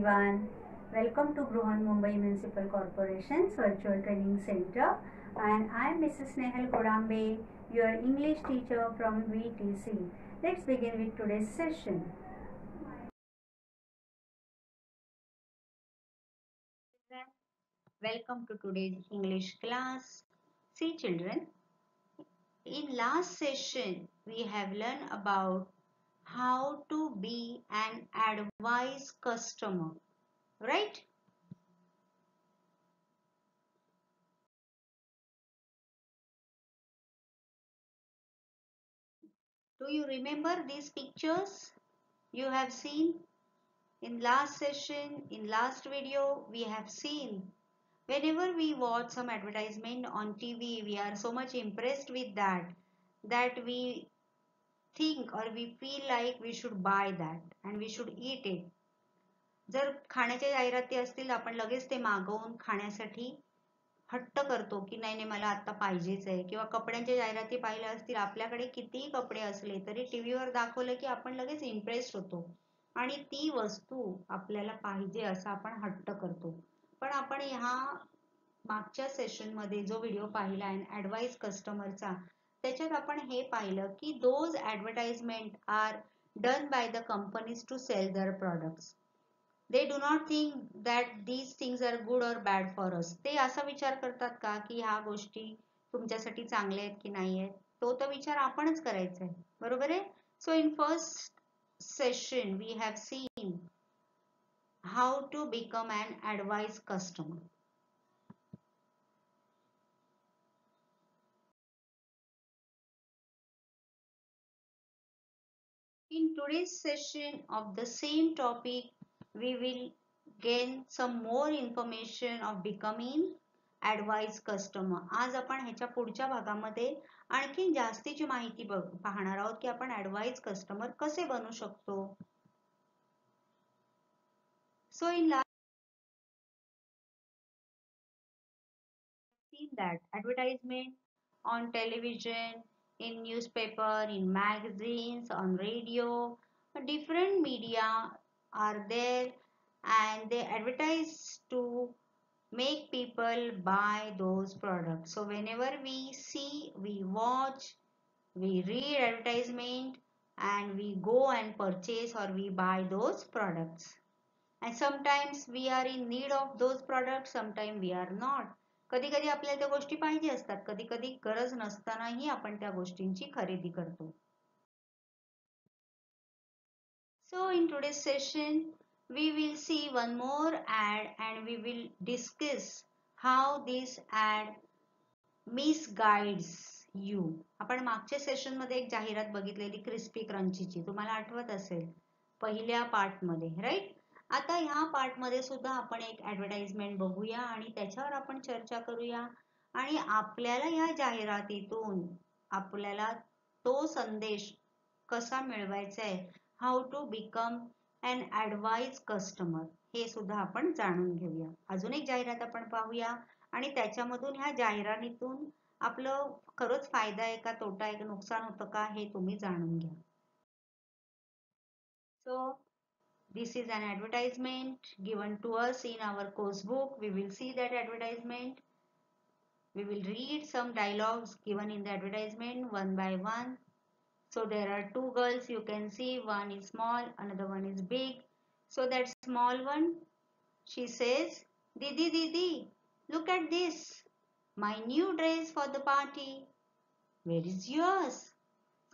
everyone. Welcome to Bruhan Mumbai Municipal Corporation's Virtual Training Center, and I am Mrs. Nehal Kodambe, your English teacher from VTC. Let's begin with today's session. Welcome to today's English class. See children, in last session we have learned about how to be an advice customer, right? Do you remember these pictures you have seen? In last session, in last video, we have seen whenever we watch some advertisement on TV, we are so much impressed with that we think or we feel like we should buy that and we should eat it. जर खाण्याच्या जाहिराती असतील आपण लगेच ते मागवून खाण्यासाठी हट्ट करतो की नाही नाही मला आता पाहिजेच आहे, किंवा कपड्यांच्या जाहिराती पाहिल्या असतील, आपल्याकडे कितीही कपडे असले तरी टीव्हीवर दाखवलं की आपण लगेच इम्प्रेस्ड होतो आणि ती वस्तू आपल्याला पाहिजे असा आपण हट्ट करतो. पण आपण ह्या मागच्या सेशन मध्ये जो व्हिडिओ पाहिला आहे ऍडवाइस कस्टमरचा, त्याच्यात आपण हे पाहिलं की those advertisement are done by the companies to sell their products. they do not think that these things are good or bad for us. ते असा विचार करतात का की ह्या गोष्टी तुमच्यासाठी चांगल्या आहेत की नाही आहेत? तो तर विचार आपणच करायचा आहे, बरोबर आहे? So in first session we have seen how to become an advice customer. In today's session of the same topic, we will gain some more information of becoming advice customer. आज आपण ह्याच्या पुढच्या भागामध्ये आणखी जास्तीची माहिती पाहणार आहोत की आपण advice customer कसे बनू शकतो. So in last seen that advertisement on television, in newspaper, in magazines, on radio, different media are there, and they advertise to make people buy those products. So whenever we see, we watch, we read advertisement, and we go and purchase or we buy those products. And sometimes we are in need of those products, sometimes we are not. कधी कधी आपल्याला त्या गोष्टी पाहिजे असतात, कधी कधी गरज नसतानाही आपण त्या गोष्टींची खरेदी करतो. So in today's session we will see one more ad and we will discuss how this ad misguides you. आपण मागच्या सेशन मध्ये एक जाहिरात बघितलेली क्रिस्पी क्रंचीची, तुम्हाला आठवत असेल पहिल्या पार्ट मध्ये, राईट? आता ह्या पार्ट मध्ये सुद्धा आपण एक ऍडव्हर्टाइजमेंट बघूया आणि त्याच्यावर आपण चर्चा करूया आणि आपल्याला या जाहिरातीतून आपल्याला तो संदेश कसा मिळवायचा आहे, how to become an advice customer, हे सुद्धा आपण जाणून घेऊया. अजून एक जाहिरात आपण पाहूया आणि त्याच्यामधून ह्या जाहिरातीतून आपलं खरंच फायदा आहे का तोटा आहे का नुकसान होतं का हे तुम्ही जाणून घ्या. So this is an advertisement given to us in our course book. We will see that advertisement. We will read some dialogues given in the advertisement one by one. So there are two girls you can see, one is small, another one is big. So that small one, she says, Didi, Didi, look at this. My new dress for the party. Where is yours?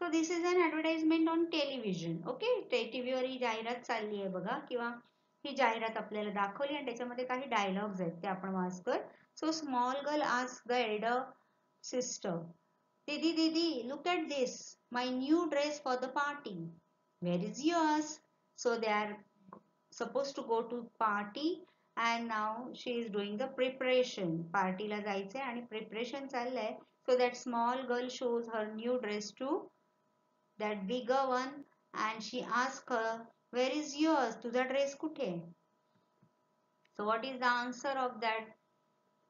So this is an advertisement on television. Okay, TV वर ही जाहिरात चालली आहे बघा, किंवा ही जाहिरात आपल्याला दाखवली आणि त्याच्यामध्ये काही डायलॉग्स आहेत ते आपण वाचतोय. So small girl asks the elder sister, Didi, Didi, look at this. My new dress for the party. Where is yours? So they are supposed to go to party and now she is doing the preparation. Party ला जायचंय आणि preparation चाललंय. So that small girl shows her new dress to that bigger one and she asks her, where is yours? तुझा dress कुठे? So what is the answer of that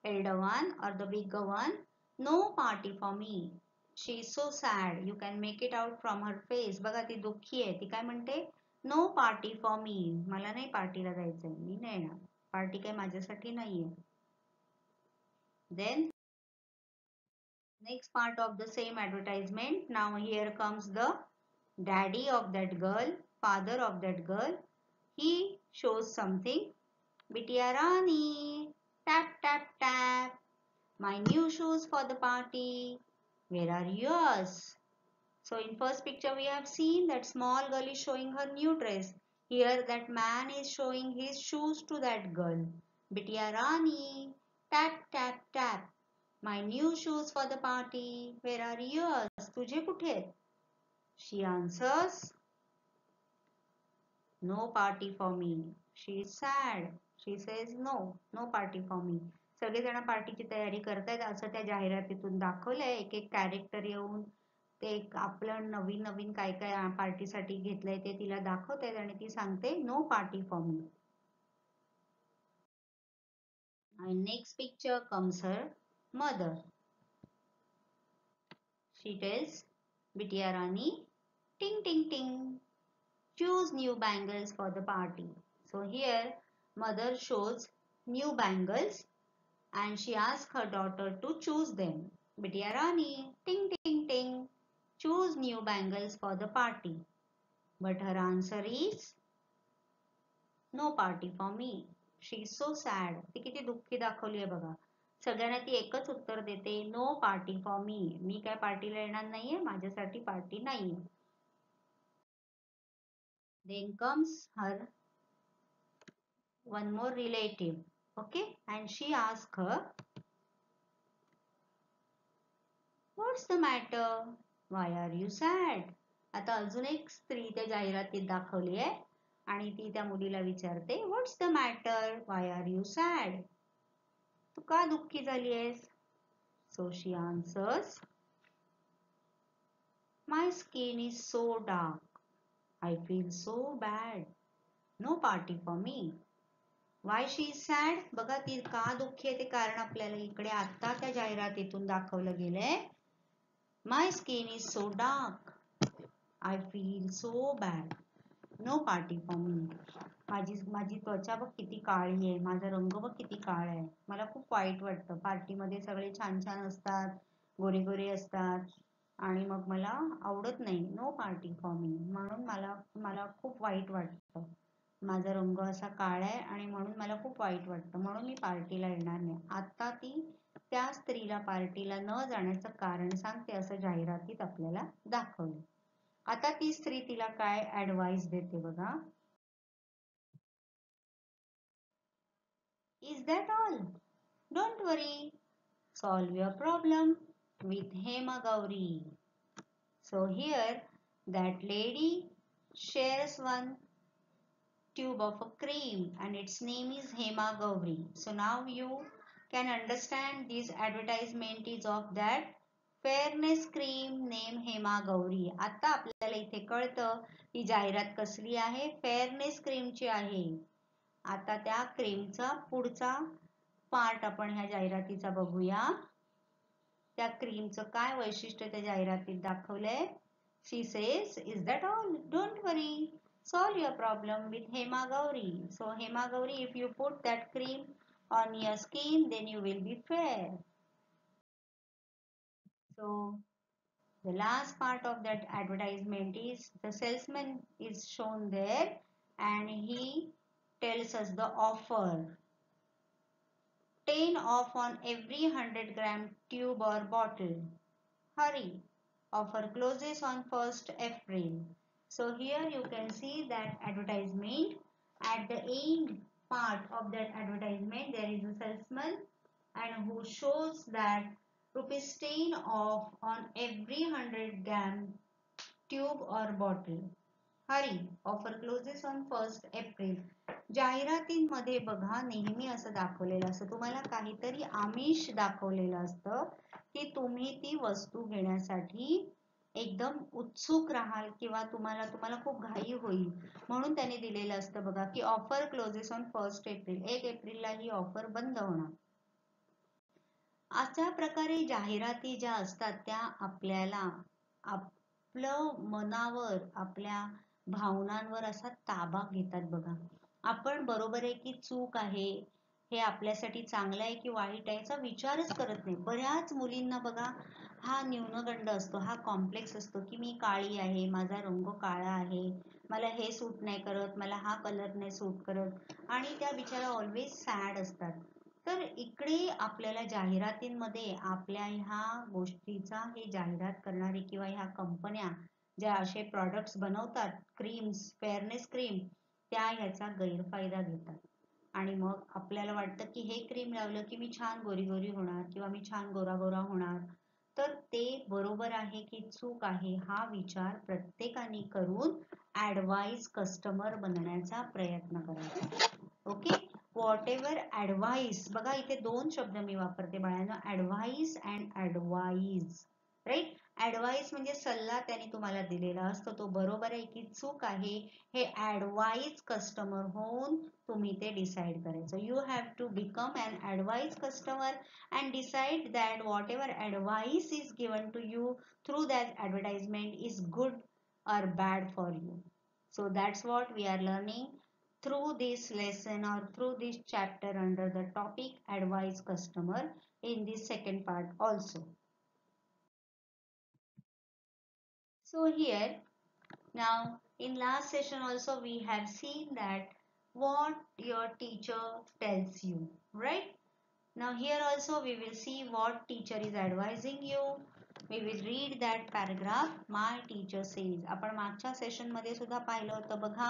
elder one or the bigger one? No party for me. She is so sad. You can make it out from her face. बघा ती दुःखी आहे. ती काय म्हणते? No party for मी, मला नाही पार्टीला जायचंय, मी नाही येणार, पार्टी काही माझ्यासाठी नाहीये. Then next part of the same advertisement. Now here comes the daddy of that girl, father of that girl. He shows something. Bittiya Rani, tap tap tap. My new shoes for the party. Where are yours? So in first picture we have seen that small girl is showing her new dress. Here that man is showing his shoes to that girl. Bittiya Rani, tap tap tap. My new shoes for the party. Where are yours? तुझे कुठे आहेत? She answers, no party for me. She is sad. She says no, no party for me. सगळेजण पार्टीची तयारी करतायत असं त्या जाहिरातीतून दाखवलंय. एक एक कॅरेक्टर येऊन ते आपलं नवीन नवीन काय काय पार्टीसाठी घेतलंय ते तिला दाखवतायत आणि ती सांगते no party for me. And next picture comes her mother. She tells Bittiya Rani, ting ting ting, choose new bangles for the party. So here mother shows new bangles and she asks her daughter to choose them. Bittiya Rani, ting ting ting, choose new bangles for the party. But her answer is no party for me. She is so sad. ती किती दुःखी दाखवली आहे बघा. सगळ्यांना ती एकच उत्तर देते, नो पार्टी फॉर मी. मी काय पार्टीला येणार नाहीये, माझ्यासाठी पार्टी नाहीये. Then comes her one more relative, okay, and she asks her, what's the matter? Why are you sad? आता अजून एक स्त्री त्या जाहिरातीत दाखवली आहे आणि ती त्या मुलीला विचारते, what's the matter? Why are you sad? तू का दुःखी झाली आहेस? So she answers, my skin is so dark. I feel so bad. No party for me. Why she is sad? बघा ती का दुःखी आहे ते कारण आपल्याला इकडे आता त्या जाहिरातीतून दाखवलं गेलंय. My skin is so dark. I feel so bad. No party for me. माझी त्वचा बघ किती काळी आहे, माझा रंग बघ किती काळा आहे, मला खूप वाईट वाटतं. पार्टीमध्ये सगळे छान छान असतात, गोरे गोरे असतात आणि मग मला आवडत नाही. No party for me. म्हणून मला खूप वाईट वाटतं. माझा रंग असा काळा आहे आणि म्हणून मला खूप वाईट वाटतं, म्हणून मी पार्टीला येणार नाही. आता ती त्या स्त्रीला पार्टीला न जाण्याचं कारण सांगते असं जाहिरातीत आपल्याला दाखवलं. आता ती स्त्री तिला काय ऍडवाइस देते बघा. Is that all? Don't worry. Solve your problem with Hema Gauri. So here that lady shares one tube of a cream and its name is Hema Gauri. So now you can understand this advertisement is of that fairness cream name Hema Gauri. आता आपल्याला इथे कळतं ही जाहिरात कसली आहे, fairness क्रीमची आहे. आता त्या क्रीमचा पुढचा पार्ट आपण ह्या जाहिरातीचा बघूया. त्या क्रीमचं काय वैशिष्ट्य त्या जाहिरातीत दाखवलंय. She says, is that all? Don't worry, solve your problem with Hema Gauri. So Hema Gauri, if you put that cream on your skin, then you will be fair. So the last part of that advertisement is the salesman is shown there and he tells us the offer. 10 off on every 100-gram tube or bottle. Hurry! Offer closes on 1st April. So here you can see that advertisement. At the end part of that advertisement there is a salesman and who shows that rupees 10 off on every 100-gram tube or bottle. Hurry! Offer closes on 1st April. जाहिरातींमध्ये बघा नेहमी असं दाखवलेलं असतं, तुम्हाला काहीतरी आमिष दाखवलेलं असतं की तुम्ही ती वस्तू घेण्यासाठी एकदम उत्सुक राहाल किंवा तुम्हाला खूप घाई होईल म्हणून त्याने दिलेलं असतं बघा की offer closes on 1st April. 1 एप्रिलला ही ऑफर बंद होणार. अशा प्रकारे जाहिराती ज्या असतात त्या आपल्याला आपलं मनावर, आपल्या भावनांवर असा ताबा घेतात बघा. आपण बरोबर आहे की चूक आहे, हे आपल्यासाठी चांगलं आहे की वाईट आहे याचा विचारच करत नाही. बऱ्याच मुलींना बघा हा न्यूनगंड असतो, हा कॉम्प्लेक्स असतो की मी काळी आहे, माझा रंग काळा आहे, मला हे सूट नाही करत, मला हा कलर नाही सूट करत, आणि त्या बिचारा ऑलवेज सॅड असतात. तर इकडे आपल्याला जाहिरातींमध्ये आपल्या ह्या गोष्टीचा हे जाहिरात करणारे किंवा ह्या कंपन्या ज्या असे प्रॉडक्ट्स बनवतात, क्रीम्स, फेअरनेस क्रीम, त्या ह्याचा गैरफायदा घेतात. आणि मग आपल्याला वाटतं की हे क्रीम लावलं की मी छान गोरी गोरी होणार किंवा मी छान गोरा गोरा होणार. तर ते बरोबर आहे की चूक आहे हा विचार प्रत्येकाने करून ऍडवाइस कस्टमर बनण्याचा प्रयत्न करायचा. ओके. व्हॉट एव्हर ऍडवाइस, बघा इथे दोन शब्द मी वापरते बाळांनो, ऍडवाइस अँड ऍडवाइज. राईट. ऍडवाइस म्हणजे सल्ला त्याने तुम्हाला दिलेला असतो, तो बरोबर आहे की चूक आहे हे ऍडवाइस कस्टमर होऊन तुम्ही ते डिसाइड करायचं. You have to become an advice customer and decide that whatever advice is given to you through that advertisement is good or bad for you. So that's what we are learning through this lesson or through this chapter under the topic advise customer in this second part also. So here now in last session also we have seen that what your teacher tells you, right? Now here also we will see what teacher is advising you. We will read that paragraph. My teacher says. आपण मागच्या session मध्ये सुद्धा पाहिलं होतं बघा,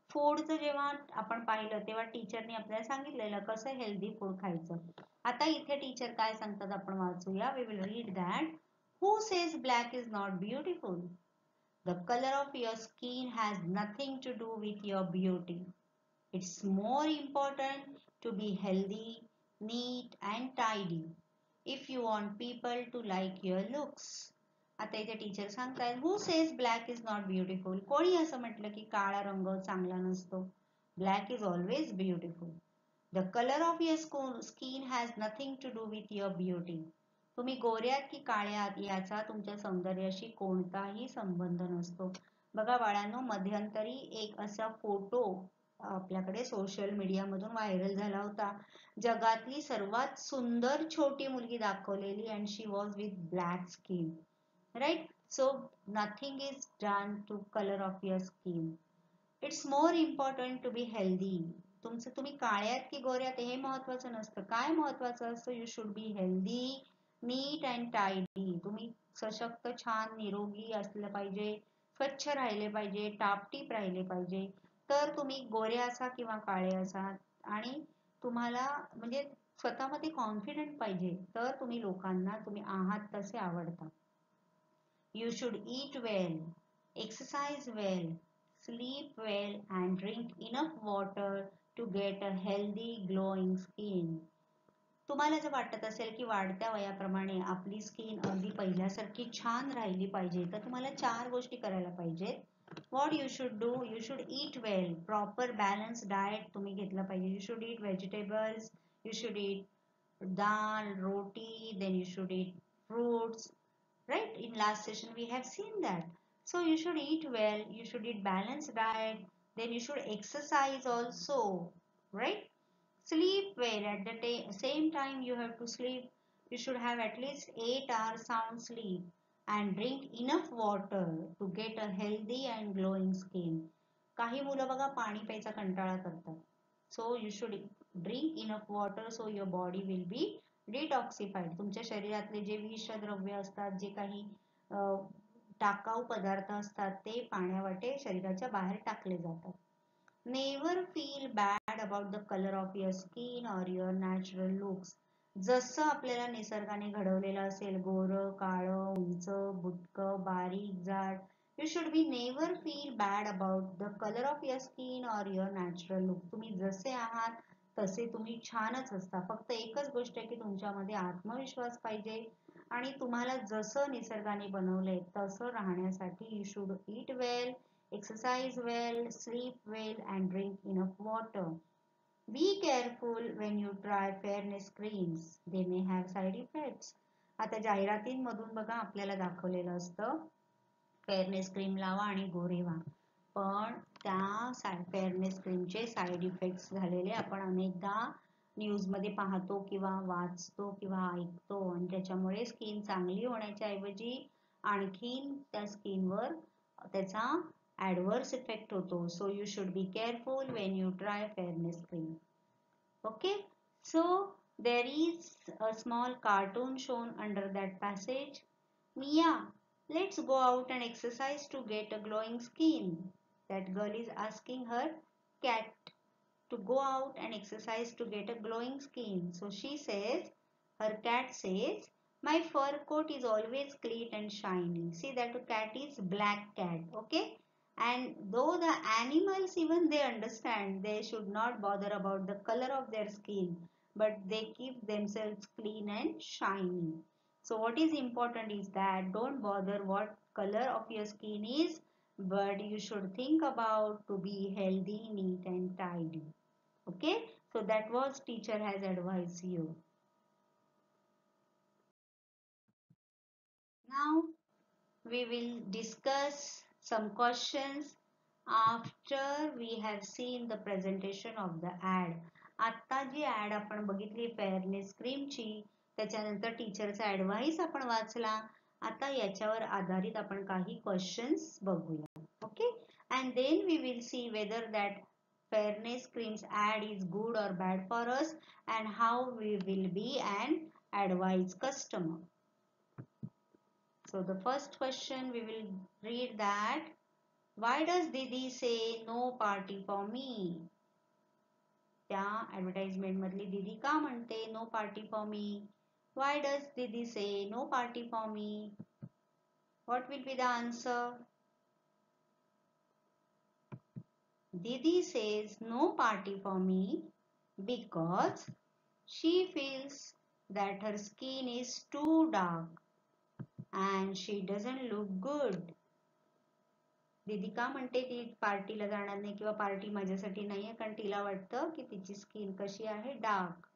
फूडचं जेव्हा आपण पाहिलं तेव्हा टीचरने आपल्याला सांगितलेलं कसं हेल्दी फूड खायचं. आता इथे टीचर काय सांगतात आपण वाचूया. We will read that. Who says black is not beautiful? The color of your skin has nothing to do with your beauty. It's more important to be healthy, neat and tidy if you want people to like your looks. आता इथे teacher सांगतायत who says black is not beautiful? कोणी असं म्हटलं की काळा रंग चांगला नसतो? Black is always beautiful. The color of your skin has nothing to do with your beauty. तुम्ही गोऱ्यात की काळ्यात याचा तुमच्या सौंदर्याशी कोणताही संबंध नसतो. बघा बाळांनो, मध्यंतरी एक असा फोटो आपल्याकडे सोशल मीडिया मधून व्हायरल झाला होता. जगातली सर्वात सुंदर छोटी मुलगी दाखवलेली and she was with black skin. Right. So nothing is done to colour of your skin. It's more important to be healthy. तुमचं तुम्ही काळ्यात की गोऱ्यात हे महत्वाचं नसतं. काय महत्वाचं असतं? You should be healthy, neat and tidy. तुम्ही सशक्त, छान, निरोगी असलं पाहिजे, स्वच्छ राहिले पाहिजे, टापटीप राहिले पाहिजे. तर तुम्ही गोरे असा किंवा काळे असा, आणि तुम्हाला म्हणजे स्वतःमध्ये कॉन्फिडंट पाहिजे, तर तुम्ही लोकांना तुम्ही आहात तसे आवडता. You should eat well, exercise well, sleep well and drink enough water to get a healthy glowing skin. तुम्हाला जर वाटत असेल की वाढत्या वयाप्रमाणे आपली स्किन अगदी पहिल्यासारखी छान राहिली पाहिजे, तर तुम्हाला 4 गोष्टी करायला पाहिजेत. What you should do? You should eat well, proper balanced diet तुम्ही घेतलं पाहिजे. You should eat vegetables, you should eat dal, roti, then you should eat fruits. Right? In last session we have seen that. So you should eat well, you should eat balanced diet, then you should exercise also, right? Sleep well. At the same time you have to sleep. You should have at least 8 hours sound sleep and drink enough water to get a healthy and glowing skin. काही मुलं बघा पाणी प्यायचा कंटाळा करतात. So you should drink enough water so your body will be detoxified. तुमच्या शरीरातले जे विषद्रव्य असतात, जे काही टाकाऊ पदार्थ असतात, ते पाण्यावाटे शरीराच्या बाहेर टाकले जातात. Never feel bad about the color of your skin or your natural looks. जसं आपल्याला निसर्गाने घडवलेलं असेल, गोरं, काळं, उंच, बुटकं, बारीक, जाड, you should be never feel bad about the color of your skin or your natural look. तुम्ही जसे आहात तसे तुम्ही छानच असता. फक्त एकच गोष्ट आहे की तुमच्यामध्ये आत्मविश्वास पाहिजे, आणि तुम्हाला जसं निसर्गाने बनवलंय तसं राहण्यासाठी you should eat well, exercise well, sleep well and drink enough water. Be careful when you try fairness creams. They may have side effects. आता जाहिरातींमधून बघा आपल्याला दाखवलेलं असतं फेअरनेस क्रीम लावा आणि गोरे व्हा. पण त्या फेअरनेस क्रीमचे साईड इफेक्ट्स झालेले आपण अनेकदा न्यूजमध्ये पाहतो किंवा वाचतो किंवा ऐकतो आणि त्याच्यामुळे स्किन चांगली होण्याच्या ऐवजी आणखीन त्या स्किनवर त्याचा ॲडव्हर्स इफेक्ट होतो. So you should be careful Wien you try fairness cream. Okay, so there is a small cartoon shown under that passage. Mia, let's go out and exercise to get a glowing skin. That girl is asking her cat to go out and exercise to get a glowing skin. So she says, her cat says, my fur coat is always clean and shiny. See, that cat is black cat, okay? And though the animals, even they understand they should not bother about the color of their skin, but they keep themselves clean and shiny. So what is important is that don't bother what color of your skin is, but you should think about to be healthy, neat and tidy. Okay, so that was teacher has advised you. Now we will discuss some questions after we have seen the presentation of the ad. आता जी ad आपण बघितली fairness क्रीमची, त्याच्यानंतर टीचरचा advice आपण वाचला. आता याच्यावर आधारित आपण काही क्वेश्चन्स बघूया. Okay, and then we will see whether that fairness creams ad is good or bad for us and how we will be an advised customer. So the first question we will read that, why does Didi say no party for me? त्या advertisement मधली दीदी का म्हणते no party for me? Why does Didi say no party for me? What will be the answer? Didi says no party for me because she feels that her skin is too dark and she doesn't look good. दीदी का म्हणते ती पार्टीला जाणार नाही किंवा party माझ्यासाठी नाहीये कारण तिला वाटतं की तिची स्किन कशी आहे, डार्क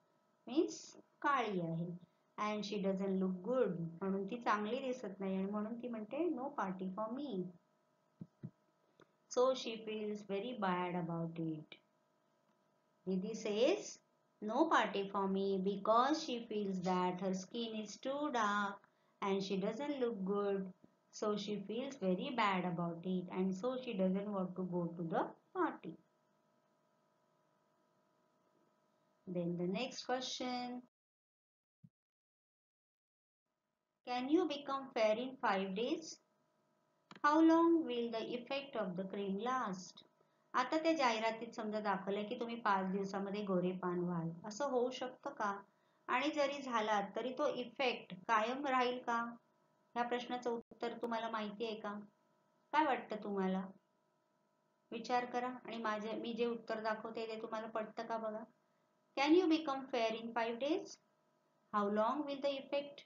मीन्स काळी आहे, and she doesn't look good म्हणून ती चांगली दिसत नाही आणि म्हणून ती म्हणते no party for me. So she feels very bad about it. Didi says no party for me because she feels that her skin is too dark and she doesn't look good. So she feels very bad about it and so she doesn't want to go to the party. Then the next question. Can you become fair in 5 days? How long will the effect of the cream last? आता त्या जाहिरातीत समजा दाखवलंय की तुम्ही 5 दिवसामध्ये गोरेपान व्हाल. असं होऊ शकतं का? आणि जरी झाला तरी तो इफेक्ट कायम राहील का? ह्या प्रश्नाचं उत्तर तुम्हाला माहिती आहे का? काय वाटतं तुम्हाला? विचार करा आणि मी जे उत्तर दाखवते ते तुम्हाला पटतं का बघा. Can you become fair in 5 days? How long will the effect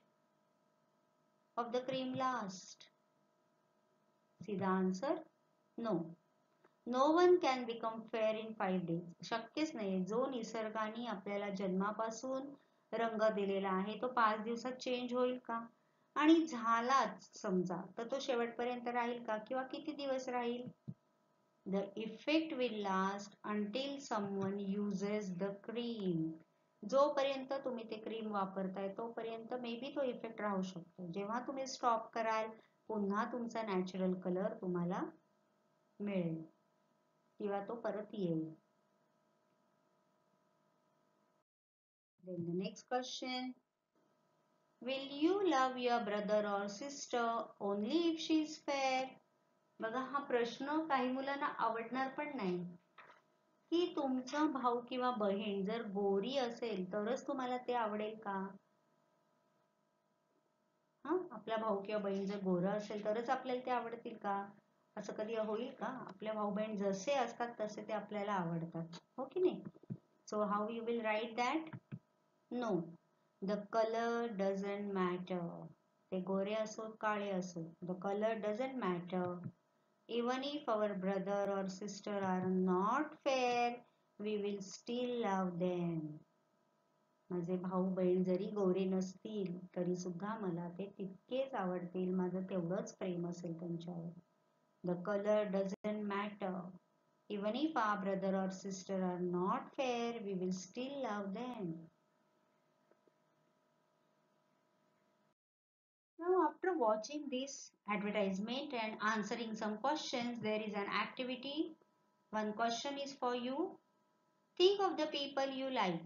of the cream last? See the answer? No. No one can become fair in 5 days. शक्यच नाही. जो निसर्गाने आपल्याला जन्मापासून रंग दिलेला आहे तो 5 दिवसात चेंज होईल का? आणि झालाच समजा तर तो शेवटपर्यंत राहील का किंवा किती दिवस राहील? The effect will last until someone uses the cream. जोपर्यंत तुम्ही ते क्रीम वापरताय तोपर्यंत मे बी तो इफेक्ट राहू शकतो. जेव्हा तुम्ही स्टॉप कराल पुन्हा तुमचा नॅचरल कलर तुम्हाला मिळेल किंवा तो परत येईल. Then the next question. Will you love your brother or sister only if she is fair? बघा हा प्रश्न काही मुलांना आवडणार पण नाही की तुमचा भाऊ किंवा बहीण जर गोरी असेल तरच तुम्हाला ते आवडेल का? आपला भाऊ किंवा बहीण जर गोरा असेल तरच आपल्याला ते आवडतील का? असं कधी होईल का? आपल्या भाऊ बहीण जसे असतात तसे ते आपल्याला आवडतात, हो की नाही? So how you will write that? No, the color doesn't matter. ते गोरे असो काळे असो, the color doesn't matter. Even if our brother or sister are not fair, we will still love them. माझे भाऊ बहीण जरी गोरे नसतील तरी सुद्धा मला ते तितकेच आवडतील. माझं तेवढंच प्रेम असेल त्यांच्यावर. The color doesn't matter. Even if our brother or sister are not fair, we will still love them. Now, after watching this advertisement and answering some questions, there is an activity. One question is for you. Think of the people you like.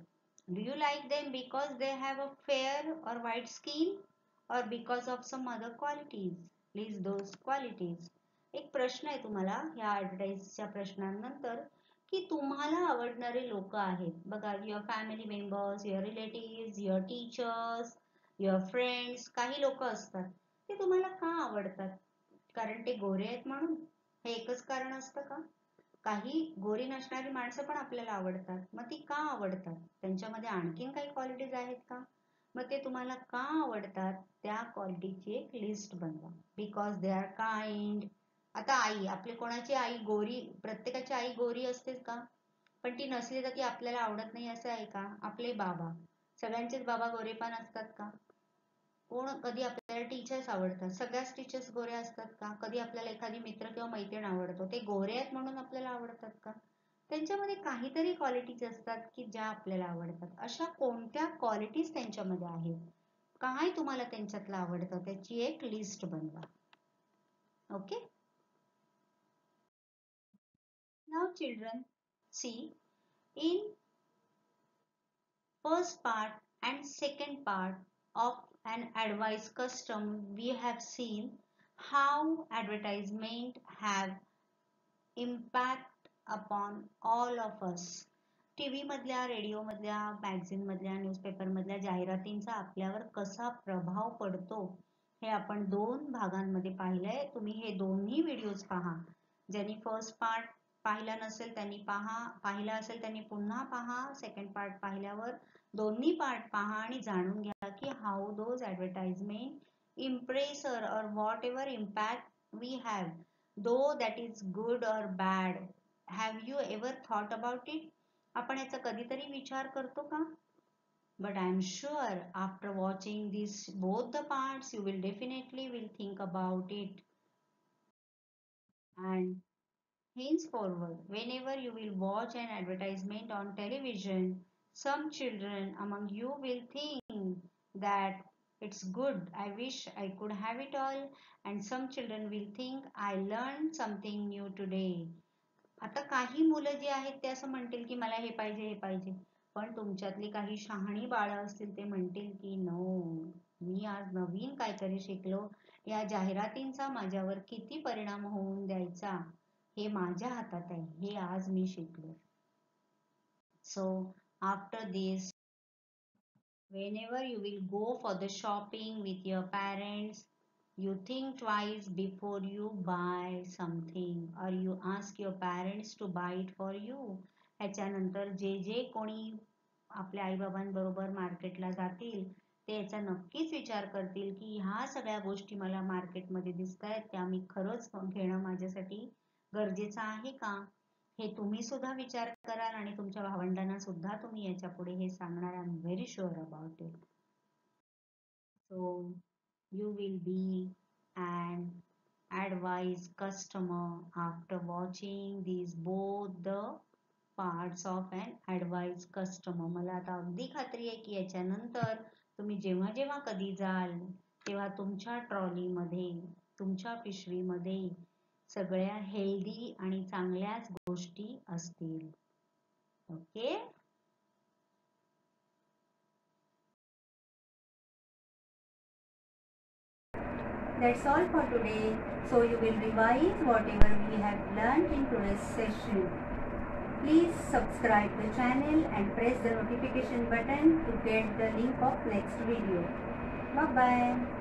Do you like them because they have a fair or white skin or because of some other qualities? List those qualities. एक प्रश्न आहे तुम्हाला ह्या ॲडव्हर्टाईजच्या प्रश्नांनंतर की तुम्हाला आवडणारे लोक आहेत बघा your family members your relatives your teachers your friends काही लोक असतात ते तुम्हाला का आवडतात कारण ते गोरे आहेत म्हणून हे एकच कारण असतं का काही गोरी नसणारी माणसं पण आपल्याला आवडतात मग ती का आवडतात त्यांच्यामध्ये आणखीन काही क्वालिटीज आहेत का मग ते तुम्हाला का आवडतात त्या क्वालिटीची एक लिस्ट बनवा बिकॉज दे आर काइंड आता आई आपले कोणाची आई गोरी प्रत्येकाची आई गोरी असतेच का पण ती नसली तर ती आपल्याला आवडत नाही असं आहे का आपले बाबा सगळ्यांचेच बाबा गोरेपान असतात का कोण कधी आपल्याला टीचर्स आवडतात सगळ्याच टीचर्स गोऱ्या असतात का कधी आपल्याला एखादी मित्र किंवा मैत्रीण आवडतो ते गोरे आहेत म्हणून आपल्याला आवडतात का त्यांच्यामध्ये काहीतरी क्वालिटीज असतात की ज्या आपल्याला आवडतात अशा कोणत्या क्वालिटीज त्यांच्यामध्ये आहेत काय तुम्हाला त्यांच्यातलं आवडतं त्याची एक लिस्ट बनवा okay now children see in first part and second part of an advice custom we have seen how advertisement have impact upon all of us TV मधल्या रेडिओ मधल्या मॅगझिन मधल्या न्यूजपेपर मधल्या जाहिरातींचा आपल्यावर कसा प्रभाव पडतो हे आपण दोन भागांमध्ये पाहिलंय तुम्ही हे दोन्ही व्हिडिओज पहा ज्यांनी फर्स्ट पार्ट पाहिला नसेल त्यांनी पाहिला असेल त्यांनी पुन्हा पहा सेकंड पार्ट पाहिल्यावर दोन्ही पार्ट पहा आणि जाणून घ्या की how those advertisement impress or whatever impact we have though that is good or bad have you ever thought about it आपण याचा कधीतरी विचार करतो का but I am sure after watching this both the parts you will definitely will think about it and henceforward, whenever you will watch an advertisement on television, some children among you will think that it's good, I wish I could have it all, and some children will think I learned something new today. आता काही मुलं जी आहेत ते असं म्हणतील की मला हे पाहिजे हे पाहिजे पण तुमच्यातली काही शहाणी बाळं असतील ते म्हणतील की नो मी आज नवीन काहीतरी शिकलो या जाहिरातींचा माझ्यावर किती परिणाम होऊन द्यायचा हे माझ्या हातात आहे हे आज मी शिकलो so after this whenever you will go for the shopping with your parents you think twice before you buy something or you ask your parents to buy it for you ह्याच्यानंतर जे जे कोणी आपल्या आईबाबांबरोबर मार्केटला जातील ते याचा नक्कीच विचार करतील की ह्या सगळ्या गोष्टी मला मार्केटमध्ये दिसत आहेत त्या मी खरंच घेणं माझ्यासाठी गरजेचं आहे का हे तुम्ही सुद्धा विचार कराल आणि तुमच्या भावंडांना सुद्धा तुम्ही याच्या पुढे हे सांगणार I am very sure about it so you will be an advised customer after watching these both the parts of an advised customer मला आता अगदी खात्री आहे की याच्यानंतर तुम्ही जेव्हा जेव्हा कधी जाल तेव्हा तुमच्या ट्रॉलीमध्ये तुमच्या पिशवीमध्ये सगळ्या हेल्दी आणि चांगल्याच गोष्टी असतील okay That's all for today. So you will revise whatever we have learned in today's session. Please subscribe the channel and press the notification button to get the link of next video. Bye bye.